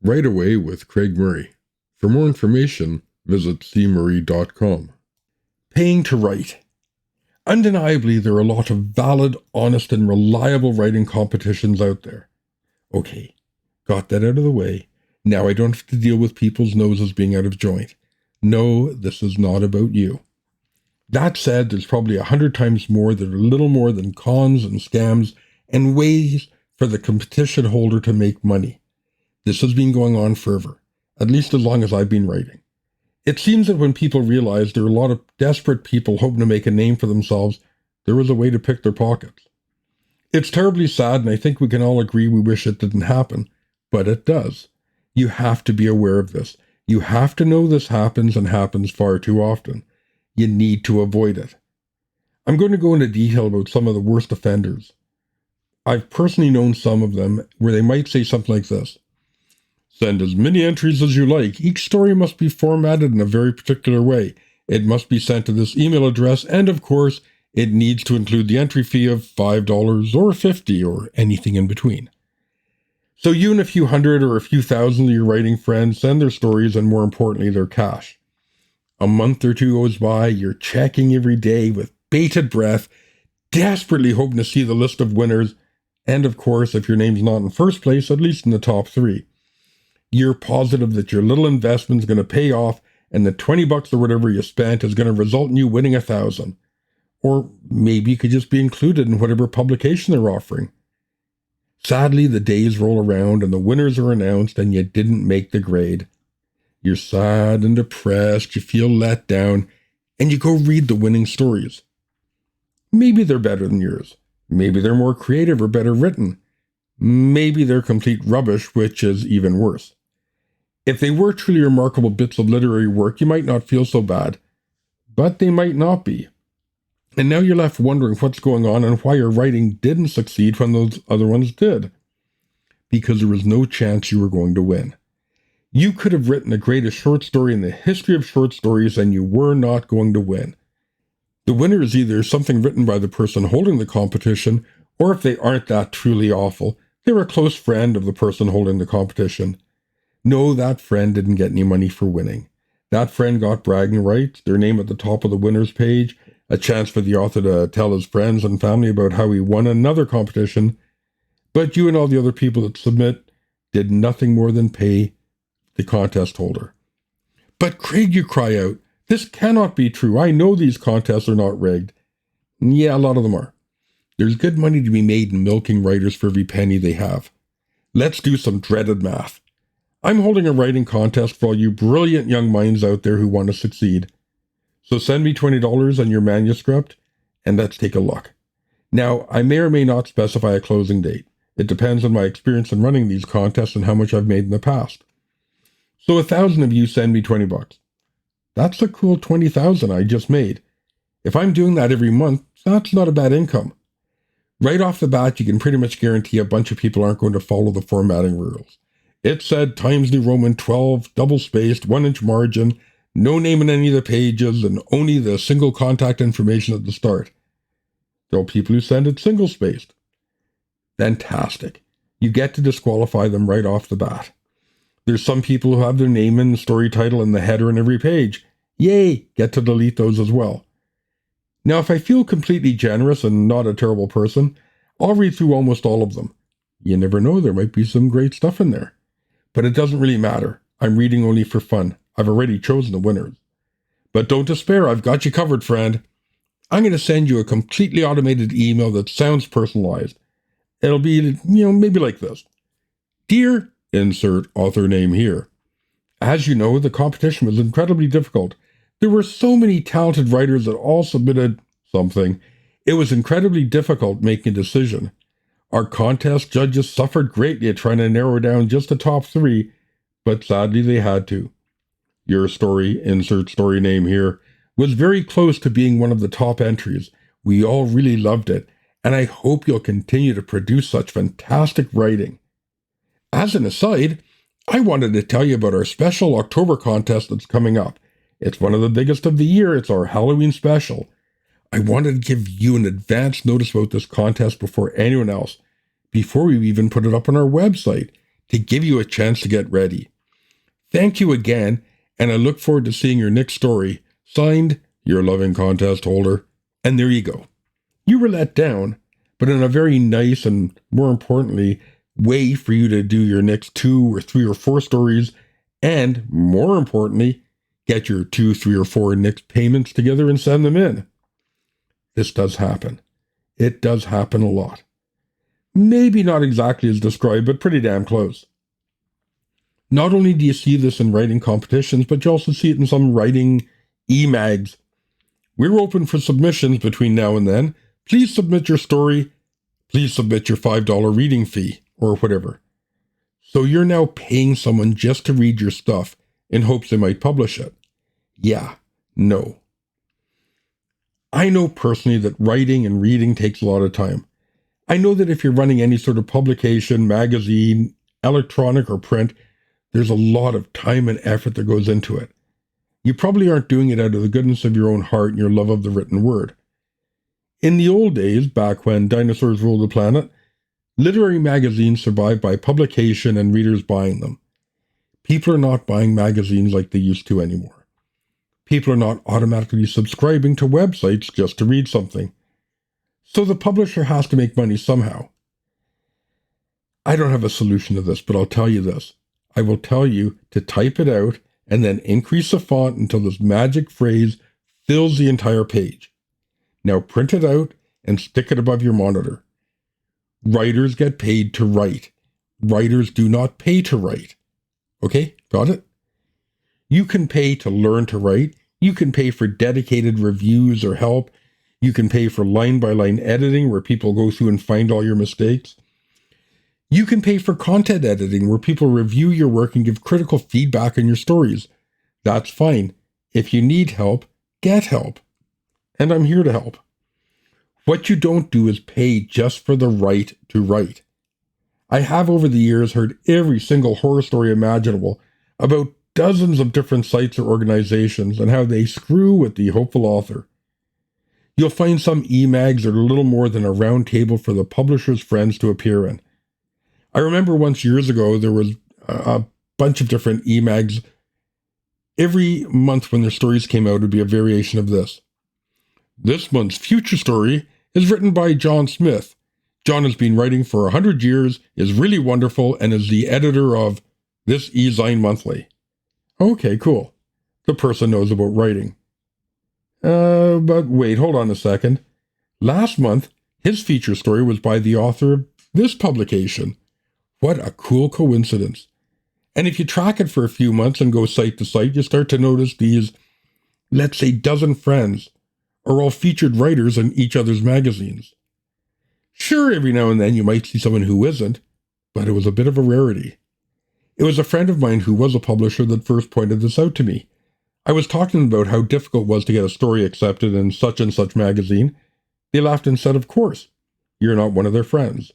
Right Away with Craig Murray. For more information, visit cmurray.com. Paying to write. Undeniably, there are a lot of valid, honest, and reliable writing competitions out there. Okay, got that out of the way. Now I don't have to deal with people's noses being out of joint. No, this is not about you. That said, there's probably 100 times more that are little more than cons and scams and ways for the competition holder to make money. This has been going on forever, at least as long as I've been writing. It seems that when people realized there were a lot of desperate people hoping to make a name for themselves, there was a way to pick their pockets. It's terribly sad, and I think we can all agree we wish it didn't happen, but it does. You have to be aware of this. You have to know this happens and happens far too often. You need to avoid it. I'm going to go into detail about some of the worst offenders. I've personally known some of them where they might say something like this. Send as many entries as you like. Each story must be formatted in a very particular way. It must be sent to this email address, and of course, it needs to include the entry fee of $5 or $50 or anything in between. So you and a few hundred or a few thousand of your writing friends send their stories and, more importantly, their cash. A month or two goes by, you're checking every day with bated breath, desperately hoping to see the list of winners, and of course, if your name's not in first place, at least in the top 3. You're positive that your little investment's going to pay off and the $20 or whatever you spent is going to result in you winning $1,000. Or maybe you could just be included in whatever publication they're offering. Sadly, the days roll around and the winners are announced and you didn't make the grade. You're sad and depressed, you feel let down, and you go read the winning stories. Maybe they're better than yours. Maybe they're more creative or better written. Maybe they're complete rubbish, which is even worse. If they were truly remarkable bits of literary work, you might not feel so bad, but they might not be. And now you're left wondering what's going on and why your writing didn't succeed when those other ones did. Because there was no chance you were going to win. You could have written the greatest short story in the history of short stories and you were not going to win. The winner is either something written by the person holding the competition, or if they aren't that truly awful, they're a close friend of the person holding the competition. No, that friend didn't get any money for winning. That friend got bragging rights, their name at the top of the winner's page, a chance for the author to tell his friends and family about how he won another competition, but you and all the other people that submit did nothing more than pay the contest holder. But Craig, you cry out, this cannot be true. I know these contests are not rigged. Yeah, a lot of them are. There's good money to be made in milking writers for every penny they have. Let's do some dreaded math. I'm holding a writing contest for all you brilliant young minds out there who want to succeed. So send me $20 on your manuscript, and let's take a look. Now, I may or may not specify a closing date. It depends on my experience in running these contests and how much I've made in the past. So 1,000 of you send me $20. That's a cool 20,000 I just made. If I'm doing that every month, that's not a bad income. Right off the bat, you can pretty much guarantee a bunch of people aren't going to follow the formatting rules. It said Times New Roman 12, double-spaced, 1-inch margin, no name in any of the pages, and only the single contact information at the start. There are people who send it single-spaced. Fantastic. You get to disqualify them right off the bat. There's some people who have their name in the story title and the header in every page. Yay! Get to delete those as well. Now, if I feel completely generous and not a terrible person, I'll read through almost all of them. You never know, there might be some great stuff in there. But it doesn't really matter. I'm reading only for fun. I've already chosen the winners. But don't despair, I've got you covered, friend. I'm going to send you a completely automated email that sounds personalized. It'll be, maybe like this. Dear, insert author name here. As you know, the competition was incredibly difficult. There were so many talented writers that all submitted something. It was incredibly difficult making a decision. Our contest judges suffered greatly at trying to narrow down just the top 3, but sadly they had to. Your story, insert story name here, was very close to being one of the top entries. We all really loved it, and I hope you'll continue to produce such fantastic writing. As an aside, I wanted to tell you about our special October contest that's coming up. It's one of the biggest of the year. It's our Halloween special. I wanted to give you an advance notice about this contest before anyone else, before we even put it up on our website, to give you a chance to get ready. Thank you again, and I look forward to seeing your next story. Signed, your loving contest holder. And there you go. You were let down, but in a very nice and, more importantly, way for you to do your next 2 or 3 or 4 stories, and, more importantly, get your 2, 3, or 4 next payments together and send them in. This does happen. It does happen a lot. Maybe not exactly as described, but pretty damn close. Not only do you see this in writing competitions, but you also see it in some writing e-mags. We're open for submissions between now and then. Please submit your story. Please submit your $5 reading fee, or whatever. So you're now paying someone just to read your stuff in hopes they might publish it. Yeah, no. I know personally that writing and reading takes a lot of time. I know that if you're running any sort of publication, magazine, electronic or print, there's a lot of time and effort that goes into it. You probably aren't doing it out of the goodness of your own heart and your love of the written word. In the old days, back when dinosaurs ruled the planet, literary magazines survived by publication and readers buying them. People are not buying magazines like they used to anymore. People are not automatically subscribing to websites just to read something. So the publisher has to make money somehow. I don't have a solution to this, but I'll tell you this. I will tell you to type it out and then increase the font until this magic phrase fills the entire page. Now print it out and stick it above your monitor. Writers get paid to write. Writers do not pay to write. Okay, got it? You can pay to learn to write. You can pay for dedicated reviews or help. You can pay for line-by-line editing where people go through and find all your mistakes. You can pay for content editing where people review your work and give critical feedback on your stories. That's fine. If you need help, get help. And I'm here to help. What you don't do is pay just for the right to write. I have over the years heard every single horror story imaginable about dozens of different sites or organizations and how they screw with the hopeful author. You'll find some e-mags that are little more than a round table for the publisher's friends to appear in. I remember once years ago, there was a bunch of different e-mags. Every month when their stories came out, it would be a variation of this. This month's future story is written by John Smith. John has been writing for 100 years, is really wonderful, and is the editor of this e-zine monthly. Okay, cool. The person knows about writing. But wait, hold on a second. Last month, his feature story was by the author of this publication. What a cool coincidence. And if you track it for a few months and go site to site, you start to notice these, let's say, dozen friends are all featured writers in each other's magazines. Sure, every now and then you might see someone who isn't, but it was a bit of a rarity. It was a friend of mine who was a publisher that first pointed this out to me. I was talking about how difficult it was to get a story accepted in such and such magazine. They laughed and said, of course, you're not one of their friends.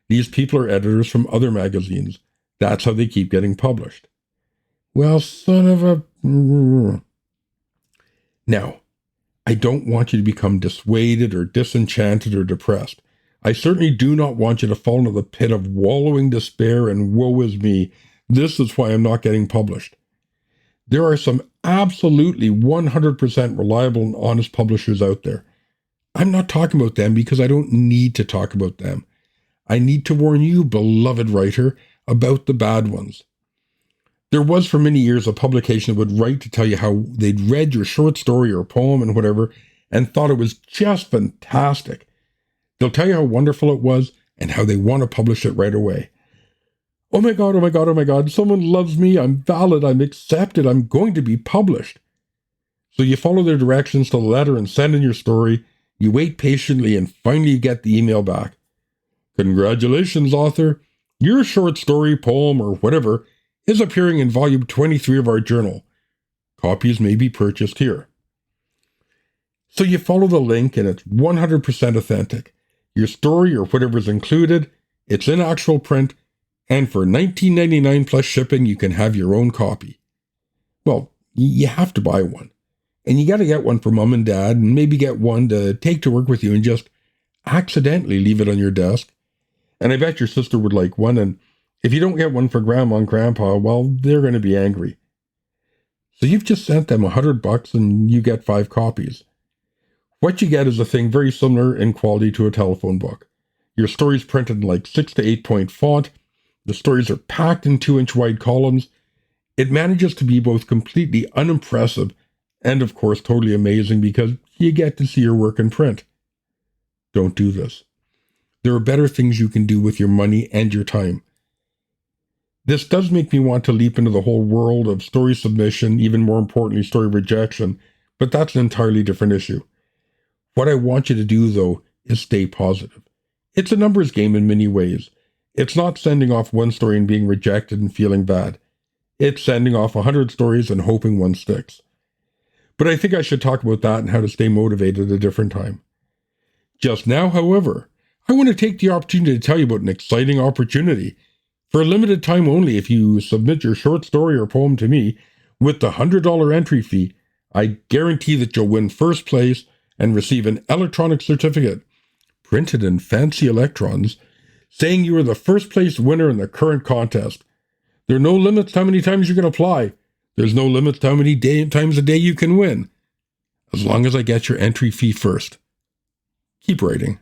These people are editors from other magazines. That's how they keep getting published. Well, son of a... Now, I don't want you to become dissuaded or disenchanted or depressed. I certainly do not want you to fall into the pit of wallowing despair and woe is me. This is why I'm not getting published. There are some absolutely 100% reliable and honest publishers out there. I'm not talking about them because I don't need to talk about them. I need to warn you, beloved writer, about the bad ones. There was for many years a publication that would write to tell you how they'd read your short story or poem and whatever and thought it was just fantastic. They'll tell you how wonderful it was and how they want to publish it right away. Oh my God, oh my God, oh my God, someone loves me, I'm valid, I'm accepted, I'm going to be published. So you follow their directions to the letter and send in your story, you wait patiently and finally you get the email back. Congratulations, author. Your short story, poem, or whatever is appearing in volume 23 of our journal. Copies may be purchased here. So you follow the link and it's 100% authentic. Your story or whatever is included, it's in actual print, and for $19.99 plus shipping, you can have your own copy. Well, you have to buy one. And you got to get one for mom and dad, and maybe get one to take to work with you and just accidentally leave it on your desk. And I bet your sister would like one, and If you don't get one for grandma and grandpa, well, they're going to be angry. So you've just sent them $100 and you get 5 copies. What you get is a thing very similar in quality to a telephone book. Your story's printed in like 6 to 8 point font. The stories are packed in 2-inch wide columns. It manages to be both completely unimpressive and, of course, totally amazing because you get to see your work in print. Don't do this. There are better things you can do with your money and your time. This does make me want to leap into the whole world of story submission, even more importantly, story rejection, but that's an entirely different issue. What I want you to do, though, is stay positive. It's a numbers game in many ways. It's not sending off one story and being rejected and feeling bad. It's sending off 100 stories and hoping one sticks. But I think I should talk about that and how to stay motivated at a different time. Just now, however, I want to take the opportunity to tell you about an exciting opportunity. For a limited time only, if you submit your short story or poem to me with the $100 entry fee, I guarantee that you'll win first place and receive an electronic certificate printed in fancy electrons saying you are the first place winner in the current contest. There are no limits to how many times you can apply. There's no limits to how many times a day you can win. As long as I get your entry fee first. Keep writing.